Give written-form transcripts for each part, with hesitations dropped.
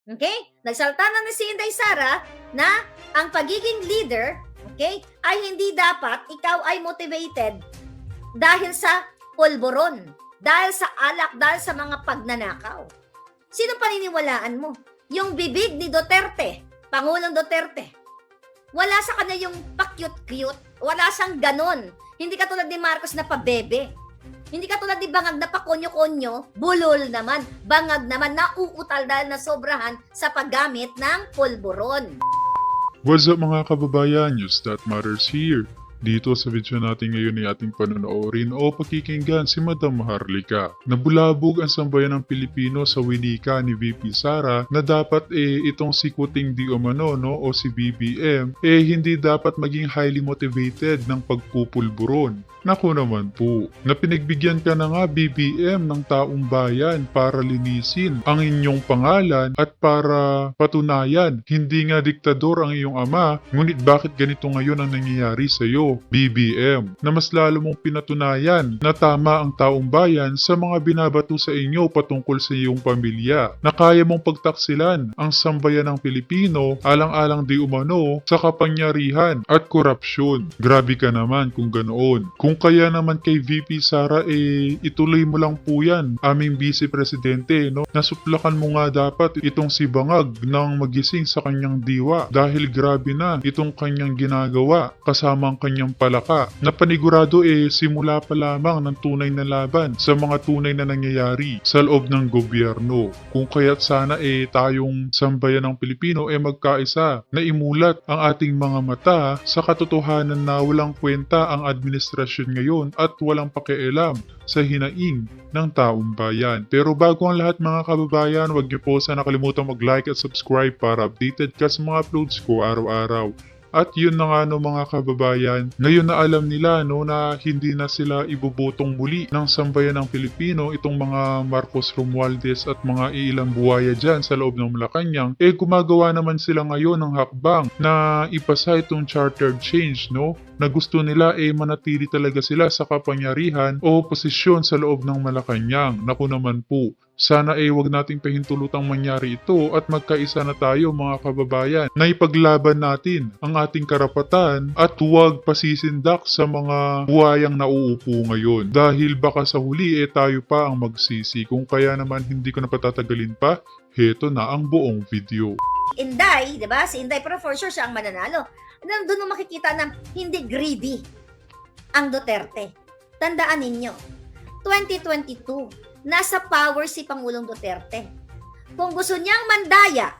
Okay? Nagsalta na si Inday Sara na ang pagiging leader, okay, ay hindi dapat ikaw ay motivated dahil sa pulburon, dahil sa alak, dahil sa mga pagnanakaw. Sino paniniwalaan mo? Yung bibig ni Duterte, Pangulong Duterte. Wala sa kanya yung pa-cute-cute. Wala siyang ganon. Hindi katulad ni Marcos na pabebe. Hindi katulad ni Bangag na pakonyo-konyo, bulol naman. Bangag naman nauutal dahil na sobrahan sa paggamit ng pulburon. What's up mga kababayan? News that matters here. Dito sa video natin ngayon ay ating panonoorin o pakikinggan si Madam Maharlika. Nabulabog ang sambayan ng Pilipino sa winika ni VP Sara na dapat itong si Kuting Di Umano o si BBM hindi dapat maging highly motivated ng pagpupulburon. Naku naman po, na pinagbigyan ka na nga BBM ng taong bayan para linisin ang inyong pangalan at para patunayan hindi nga diktador ang iyong ama, ngunit bakit ganito ngayon ang nangyayari sa iyo, BBM, na mas lalo mong pinatunayan na tama ang taong bayan sa mga binabato sa inyo patungkol sa iyong pamilya, na kaya mong pagtaksilan ang sambayan ng Pilipino alang-alang di umano sa kapangyarihan at korupsyon. Grabe ka naman kung ganoon. Kung kaya naman kay VP Sara ituloy mo lang po yan, aming Vice Presidente, nasuplakan mo nga dapat itong si Bangag nang magising sa kanyang diwa dahil grabe na itong kanyang ginagawa kasama ang kanyang palaka na panigurado simula pa lamang ng tunay na laban sa mga tunay na nangyayari sa loob ng gobyerno. Kung kaya't sana tayong sambayan ng Pilipino magkaisa na imulat ang ating mga mata sa katotohanan na walang kwenta ang administrasyon ngayon at walang pakialam sa hinaing ng taong bayan. Pero bago ang lahat mga kababayan, huwag niyo po sana kalimutang mag-like at subscribe para updated ka sa mga uploads ko araw-araw. At yun na nga mga kababayan, ngayon na alam nila na hindi na sila ibubotong muli ng sambayan ng Pilipino, itong mga Marcos Romualdez at mga ilang buhaya dyan sa loob ng Malacanang, gumagawa naman sila ngayon ng hakbang na ipasa itong charter change, na gusto nila manatili talaga sila sa kapangyarihan o posisyon sa loob ng Malacanang. Naku naman po, sana wag nating pahintulutang mangyari ito at magkaisa na tayo mga kababayan na ipaglaban natin ang ating karapatan at huwag pasisindak sa mga buhayang nauupo ngayon. Dahil baka sa huli tayo pa ang magsisi. Kung kaya naman hindi ko na patatagalin pa, heto na ang buong video. Inday, di ba? Si Inday, pero for sure siya ang mananalo. Doon mo makikita na hindi greedy ang Duterte. Tandaan ninyo, 2022, nasa power si Pangulong Duterte. Kung gusto niyang mandaya,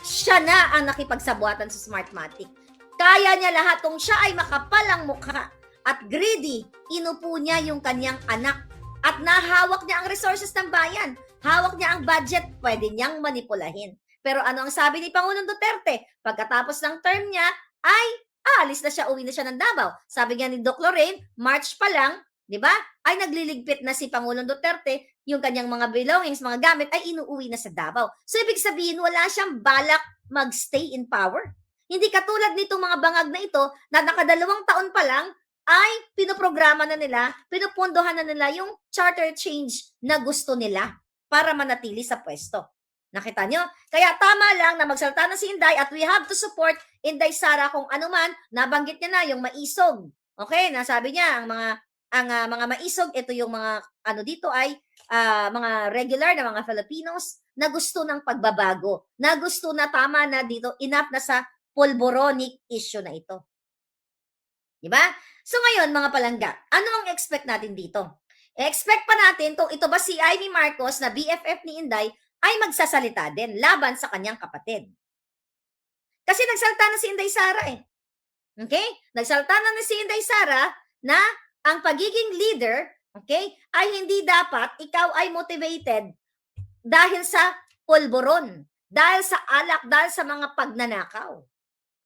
siya na ang nakipagsabuatan sa Smartmatic. Kaya niya lahat kung siya ay makapal ang mukha at greedy, inupo niya yung kanyang anak at nahawak niya ang resources ng bayan. Hawak niya ang budget, pwede niyang manipulahin. Pero ano ang sabi ni Pangulong Duterte? Pagkatapos ng term niya, ay aalis na siya, uwi na siya ng Davao. Sabi nga ni Doc Lorraine, March pa lang, di ba? Ay nagliligpit na si Pangulong Duterte, yung kanyang mga belongings, mga gamit ay inuuwi na sa Davao. So ibig sabihin, wala siyang balak magstay in power. Hindi katulad nitong mga bangag na ito na nakadalawang taon pa lang ay pinoprograma na nila, pinupundohan na nila yung charter change na gusto nila para manatili sa pwesto. Nakita nyo? Kaya tama lang na magsalta na si Inday at we have to support Inday Sara kung ano man, nabanggit niya na yung maisog. Okay, nasabi niya ang mga maisog, ito yung mga dito ay mga regular na mga Filipinos na gusto ng pagbabago, na gusto na tama na dito, enough na sa pulboronic issue na ito. Diba? So ngayon mga palangga, ano ang expect natin dito? Expect pa natin kung ito ba si Amy Marcos na BFF ni Inday ay magsasalita din laban sa kanyang kapatid. Kasi nagsalta na si Inday Sara Okay? Nagsalta na si Inday Sara na ang pagiging leader, okay, ay hindi dapat ikaw ay motivated dahil sa pulburon, dahil sa alak, dahil sa mga pagnanakaw.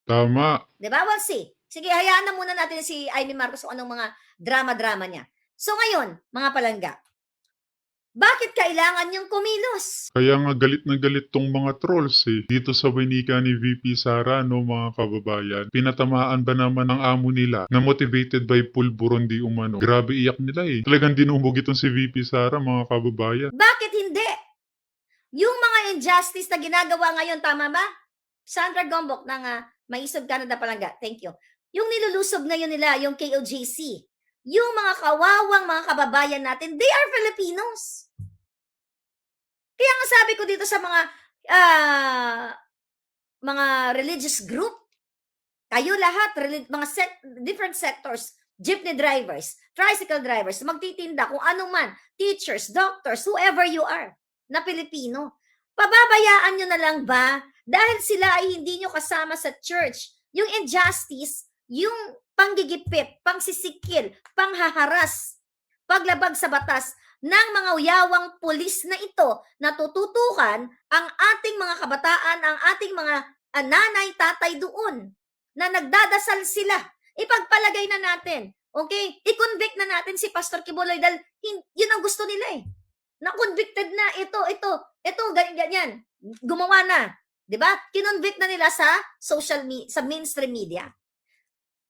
Tama. Diba? We'll see. Sige, hayaan na muna natin si Amy Marcos kung anong mga drama-drama niya. So ngayon, mga palangga, bakit kailangan niyong kumilos? Kaya nga galit na galit tong mga trolls dito sa winika ni VP Sara mga kababayan. Pinatamaan ba naman ang amo nila na motivated by pulburon di umano? Grabe iyak nila Talagang dinumog itong si VP Sara mga kababayan. Bakit hindi? Yung mga injustice na ginagawa ngayon, tama ba? Sandra Gombok ng Maisog Canada Palangga, thank you. Yung nilulusob ngayon nila, yung KOJC, yung mga kawawang mga kababayan natin, they are Filipinos. Kaya nga sabi ko dito sa mga religious group, kayo lahat, mga different sectors, jeepney drivers, tricycle drivers, magtitinda, kung ano man, teachers, doctors, whoever you are, na Pilipino. Pababayaan nyo na lang ba dahil sila ay hindi nyo kasama sa church? Yung injustice, yung panggigipit, pangsisikil, panghaharas, paglabag sa batas ng mga uyawang pulis na ito na tututukan ang ating mga kabataan, ang ating mga nanay, tatay doon na nagdadasal sila. Ipagpalagay na natin, okay? I-convict na natin si Pastor Kibuloy dahil yun ang gusto nila eh. Na-convicted na, ito, ganyan. Gumawa na. Di ba? Kinonvict na nila sa sa mainstream media.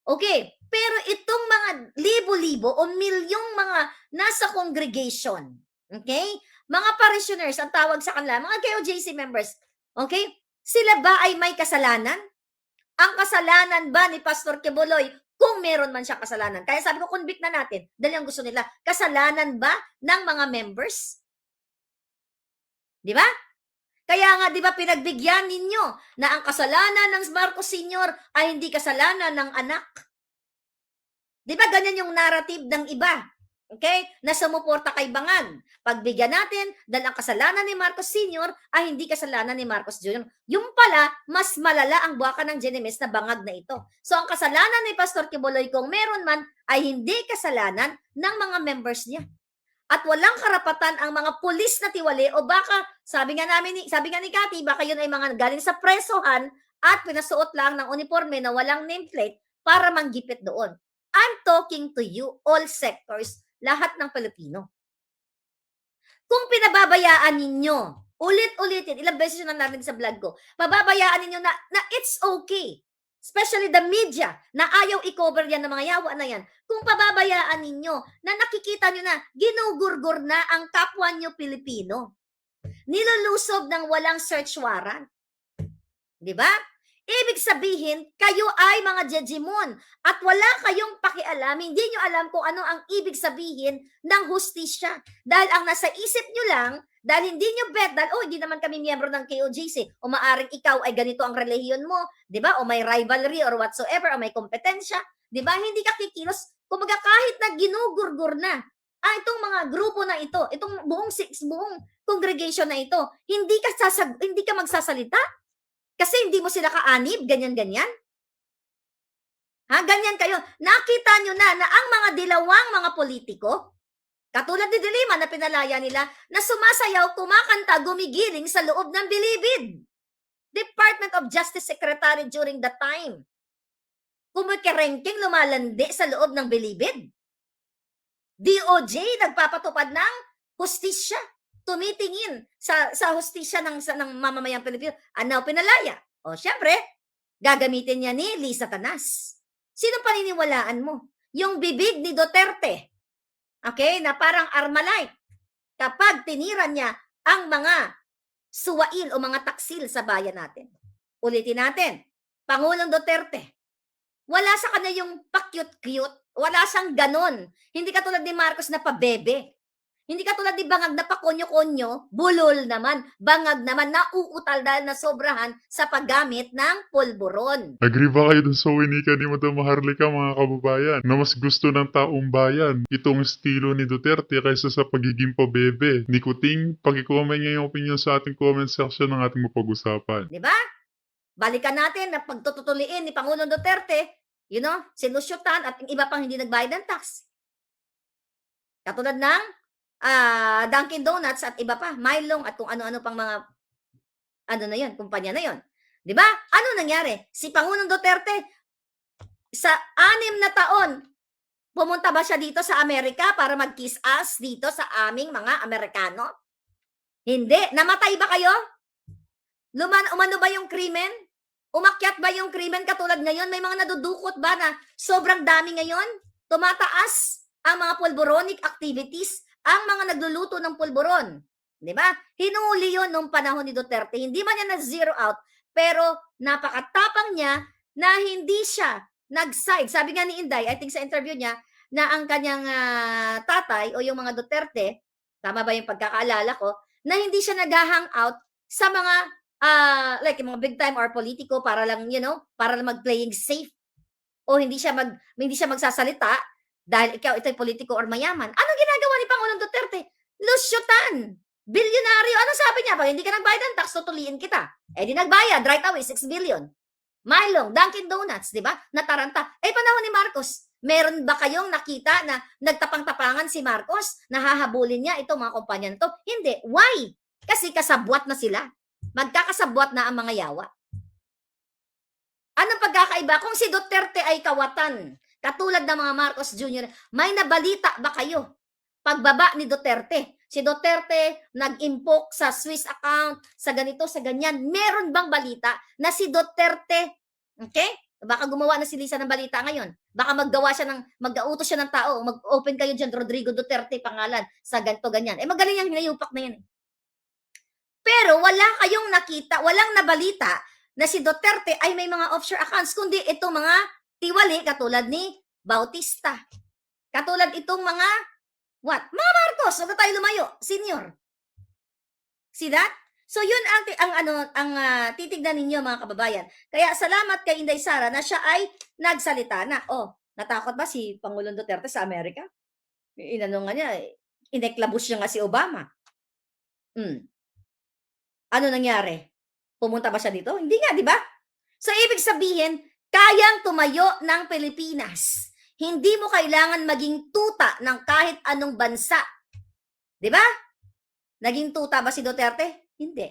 Okay, pero itong mga libo-libo o milyong mga nasa congregation, okay? Mga parishioners, ang tawag sa kanila, mga KOJC members, okay? Sila ba ay may kasalanan? Ang kasalanan ba ni Pastor Kibuloy, kung meron man siya kasalanan? Kaya sabi ko, convict na natin. Dahil ang gusto nila, kasalanan ba ng mga members? Di ba? Kaya nga, di ba, pinagbigyan ninyo na ang kasalanan ng Marcos Sr. ay hindi kasalanan ng anak. Di ba, ganyan yung narrative ng iba. Okay? Na sumuporta kay Bangag. Pagbigyan natin, dahil ang kasalanan ni Marcos Sr. ay hindi kasalanan ni Marcos Jr. Yung pala, mas malala ang buwaka ng Genemes na Bangag na ito. So, ang kasalanan ni Pastor Kibuloy, kung meron man, ay hindi kasalanan ng mga members niya. At walang karapatan ang mga pulis na tiwali o baka, sabi nga ni Cathy, baka yun ay mga galing sa presohan at pinasuot lang ng uniforme na walang nameplate para manggipit doon. I'm talking to you, all sectors, lahat ng Pilipino. Kung pinababayaan ninyo, ulit-ulitin, ilang beses yun ang narinig sa vlog ko, pababayaan ninyo na it's okay. Especially the media, na ayaw i-cover yan ng mga yawa na yan. Kung pababayaan ninyo, na nakikita nyo na, ginugurgur na ang kapwa nyo Pilipino. Nilulusob ng walang search warrant. Di ba? Ibig sabihin, kayo ay mga jejimon at wala kayong pakialam, hindi nyo alam kung ano ang ibig sabihin ng hustisya. Dahil ang nasa isip nyo lang, dahil hindi nyo bet, dahil, hindi naman kami miyembro ng KOJC, o maaring ikaw ay ganito ang relihiyon mo, di ba? O may rivalry or whatsoever, o may kompetensya, di ba? Hindi ka kikilos. Kumbaga kahit na ginugurgur na, itong mga grupo na ito, itong buong congregation na ito, hindi ka magsasalita. Kasi hindi mo sila kaanib, ganyan-ganyan. Ganyan kayo. Nakita nyo na ang mga dilawang mga politiko, katulad ni Dilima na pinalaya nila, na sumasayaw, kumakanta, gumigiling sa loob ng bilibid. Department of Justice Secretary during that time. Kumikerengking lumalandi sa loob ng bilibid. DOJ nagpapatupad ng hustisya. Tumitingin sa hustisya ng mamamayang Pilipino. Ano pinalaya? O syempre, gagamitin niya ni Lisa Tanas. Sino paniniwalaan mo? Yung bibig ni Duterte. Okay? Na parang Armalite. Kapag tinira niya ang mga suwail o mga taksil sa bayan natin. Ulitin natin. Pangulong Duterte. Wala sa kanya yung pa-cute-cute. Wala siyang ganon. Hindi katulad ni Marcos na pabebe. Hindi katulad ni Bangag na pakonyo-konyo, bulol naman, Bangag naman, nauutal dahil na sobrahan sa paggamit ng pulburon. Agree ba kayo dun sa winika ni Madam Maharlika, mga kababayan, na mas gusto ng taong bayan itong estilo ni Duterte kaysa sa pagiging pabebe? Ni Kuting, pag-comment niya yung opinion sa ating comment section ng ating mapag-usapan. Diba? Balikan natin na pagtututuliin ni Pangulong Duterte, sinusyutan at iba pang hindi nagbayad ng tax. Katulad ng Dunkin Donuts at iba pa, Mylong at kung ano-ano pang mga kumpanya na yon. 'Di ba? Ano nangyari? Si Pangulong Duterte sa 6 na taon pumunta ba siya dito sa Amerika para mag-kiss ass dito sa aming mga Amerikano? Hindi. Namatay ba kayo? Umano ba yung krimen? Umakyat ba yung krimen katulad ngayon? May mga nadudukot ba na sobrang dami ngayon? Tumataas ang mga pulboronic activities, ang mga nagluluto ng pulburon. Di ba? Hinuli yun nung panahon ni Duterte. Hindi man niya na-zero out, pero napakatapang niya na hindi siya nag-side. Sabi nga ni Inday, I think sa interview niya, na ang kanyang tatay o yung mga Duterte, tama ba yung pagkakaalala ko, na hindi siya nag-hangout sa mga like yung mga big time or politiko para lang, para lang mag-playing safe o hindi siya magsasalita dahil ito'y politiko or mayaman. Anong ginagawa ni Pangulong Duterte? Lusyutan. Bilyonaryo. Ano sabi niya? Pag hindi ka nagbayad ng tax, tutuliin kita. Eh di nagbayad, right away, 6 billion. Mylong, Dunkin Donuts, di ba? Nataranta. Eh panahon ni Marcos, meron ba kayong nakita na nagtapang-tapangan si Marcos? Nahahabulin niya itong mga kumpanya nito? Hindi. Why? Kasi kasabwat na sila. Magkakasabwat na ang mga yawa. Anong pagkakaiba? Kung si Duterte ay kawatan, katulad ng mga Marcos Jr., may nabalita ba kayo? Pagbaba ni Duterte. Si Duterte nag-impok sa Swiss account, sa ganito, sa ganyan. Meron bang balita na si Duterte, okay? Baka gumawa na si Lisa ng balita ngayon. Baka mag-autos siya ng tao, mag-open kayo dyan, Rodrigo Duterte pangalan, sa ganito, ganyan. Eh magaling yung hinayupak na yan. Pero wala kayong nakita, walang nabalita na si Duterte ay may mga offshore accounts, kundi itong mga tiwali katulad ni Bautista. Katulad itong mga Mga Marcos, huwag tayo lumayo, senior. See that? So yun ang titignan ninyo mga kababayan. Kaya salamat kay Inday Sara na siya ay nagsalita na. Oh, natakot ba si Pangulong Duterte sa Amerika? Inano nga niya, ineklabus niya nga si Obama. Ano nangyari? Pumunta ba siya dito? Hindi nga, di ba? So ibig sabihin, kayang tumayo ng Pilipinas. Hindi mo kailangan maging tuta ng kahit anong bansa. Di ba? Naging tuta ba si Duterte? Hindi.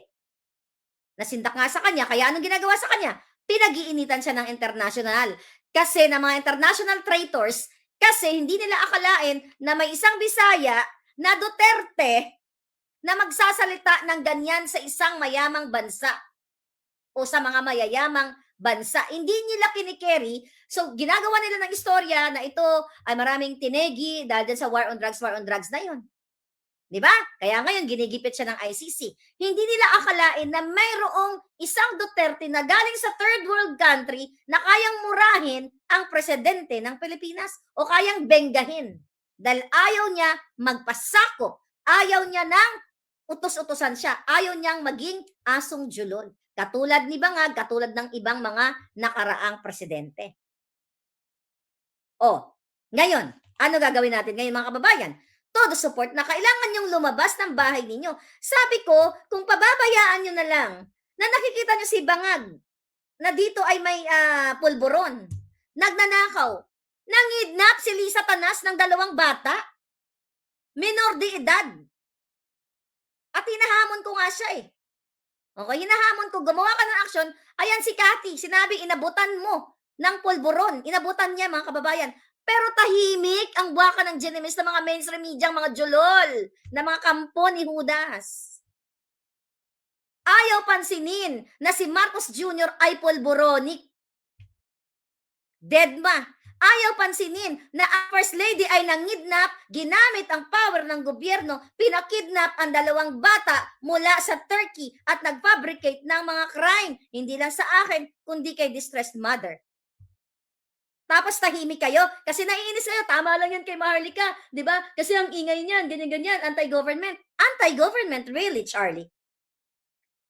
Nasindak nga sa kanya, kaya anong ginagawa sa kanya? Pinag-iinitan siya ng international. Kasi ng mga international traitors, kasi hindi nila akalain na may isang Bisaya na Duterte na magsasalita ng ganyan sa isang mayamang bansa o sa mga mayayamang bansa. Hindi nila kinikeri. So, ginagawa nila ng istorya na ito ay maraming tinegi dahil sa war on drugs na yun. Di ba? Kaya ngayon, ginigipit siya ng ICC. Hindi nila akalain na mayroong isang Duterte na galing sa third world country na kayang murahin ang presidente ng Pilipinas o kayang benggahin. Dahil ayaw niya magpasako. Ayaw niya ng utos-utosan siya. Ayaw niyang maging asong julol. Katulad ni Bangag, katulad ng ibang mga nakaraang presidente. Ngayon, ano gagawin natin ngayon mga kababayan? Todo support na kailangan yung lumabas ng bahay ninyo. Sabi ko, kung pababayaan nyo na lang, na nakikita nyo si Bangag, na dito ay may pulburon, nagnanakaw, nangidnap si Lisa Tanas ng 2 bata, minor de edad. At hinahamon ko nga siya eh. Okay, hinahamon ko, gumawa ka ng aksyon. Ayan si Cathy, sinabi, inabutan mo ng pulburon. Inabutan niya mga kababayan. Pero tahimik ang buwaka ng Genemis ng mga mainstream media, mga julol, na mga kampo ni Judas. Ayaw pansinin na si Marcos Jr. ay pulburonic. Deadma. Ayaw pansinin na ang First Lady ay nangidnap, ginamit ang power ng gobyerno, pinakidnap ang 2 bata mula sa Turkey at nagfabricate ng mga crime. Hindi lang sa akin, kundi kay distressed mother. Tapos tahimik kayo kasi naiinis kayo. Tama lang yan kay Maharlika, di ba? Kasi ang ingay niyan, ganyan-ganyan, anti-government. Anti-government, really, Charlie?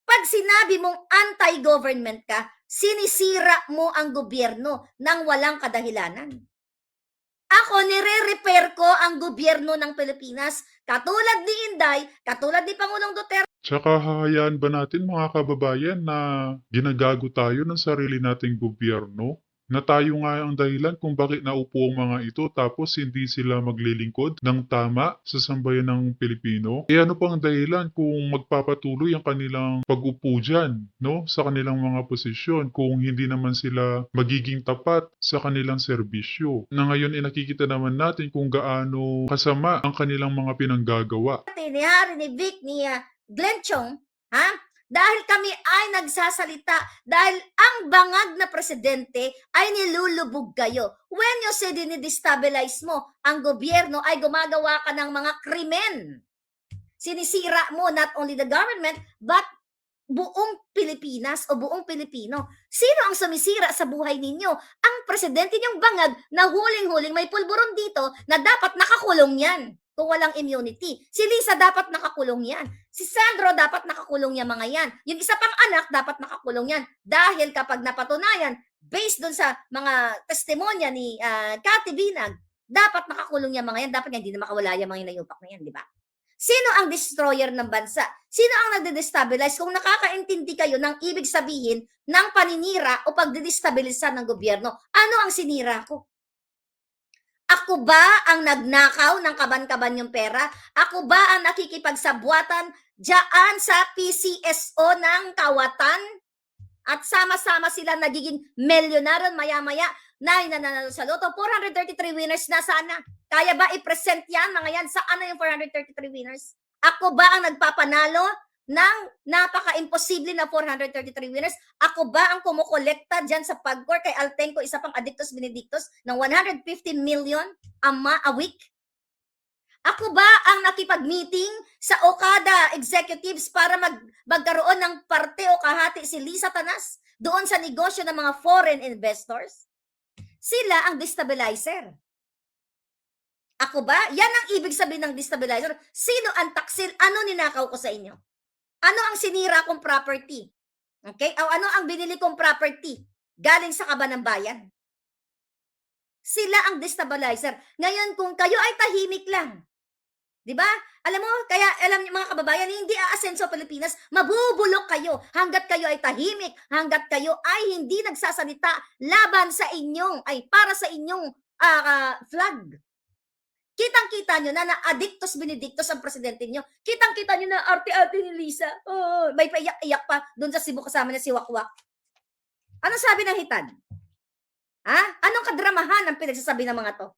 Pag sinabi mong anti-government ka, sinisira mo ang gobyerno nang walang kadahilanan. Ako, nire-repair ko ang gobyerno ng Pilipinas, katulad ni Inday, katulad ni Pangulong Duterte. Tsaka hahayaan ba natin mga kababayan na ginagago tayo ng sarili nating gobyerno? Na tayo nga ang dahilan kung bakit naupo ang mga ito tapos hindi sila maglilingkod ng tama sa sambayan ng Pilipino? Ano pang dahilan kung magpapatuloy ang kanilang pag-upo dyan, no? Sa kanilang mga posisyon kung hindi naman sila magiging tapat sa kanilang serbisyo? Na ngayon nakikita naman natin kung gaano kasama ang kanilang mga pinanggagawa. Ni Harry, ni Vic, ni Glenn Chong, dahil kami ay nagsasalita, dahil ang bangag na presidente ay nilulubog kayo. When you say dinidestabilize mo, ang gobyerno ay gumagawa ka ng mga krimen. Sinisira mo not only the government, but buong Pilipinas o buong Pilipino. Sino ang sumisira sa buhay ninyo? Ang presidente niyong bangag na huling-huling may pulburon dito na dapat nakakulong yan kung walang immunity. Si Lisa dapat nakakulong yan. Si Sandro dapat nakakulong yan mga yan. Yung isa pang anak dapat nakakulong yan. Dahil kapag napatunayan, based dun sa mga testimonya ni Cathy Binag, dapat nakakulong yan mga yan. Dapat hindi na makawala yung mga inayupak na yan, di ba? Sino ang destroyer ng bansa? Sino ang nagde-destabilize? Kung nakakaintindi kayo ng ibig sabihin ng paninira o pagdidestabilisa ng gobyerno, ano ang sinira ko? Ako ba ang nagnakaw ng kaban-kaban yung pera? Ako ba ang nakikipagsabwatan diyan sa PCSO ng Kawatan? At sama-sama sila nagiging milyonaryo maya-maya na nananalo sa loto. 433 winners na sana. Kaya ba i-present yan, mga yan? Saan na yung 433 winners? Ako ba ang nagpapanalo ng napaka-imposible na 433 winners? Ako ba ang kumukolekta dyan sa PAGCOR kay Altenco, isa pang Addictus Benedictus, ng 150 million a week? Ako ba ang nakipag-meeting sa Okada executives para magkaroon ng parte o kahati si Lisa Tanas doon sa negosyo ng mga foreign investors? Sila ang destabilizer. Ako ba? Yan ang ibig sabihin ng destabilizer. Sino ang taksil? Ano ninakaw ko sa inyo? Ano ang sinira kong property? Okay? O ano ang binili kong property? Galing sa kaba ng bayan. Sila ang destabilizer. Ngayon, kung kayo ay tahimik lang, di ba? Alam mo, kaya alam niyo mga kababayan, hindi aasenso Pilipinas, mabubulok kayo hanggat kayo ay tahimik, hanggat kayo ay hindi nagsasalita laban sa inyong, ay para sa inyong flag. Kitang-kita nyo na Addictus Benedictus ang presidente nyo. Kitang-kita nyo na arte-arte ni Lisa. Oh, may paiyak-iyak pa doon sa Cebu kasama niya si Wakwak. Ano sabi ng hitad? Ha? Anong kadramahan ang pinagsasabi ng mga to?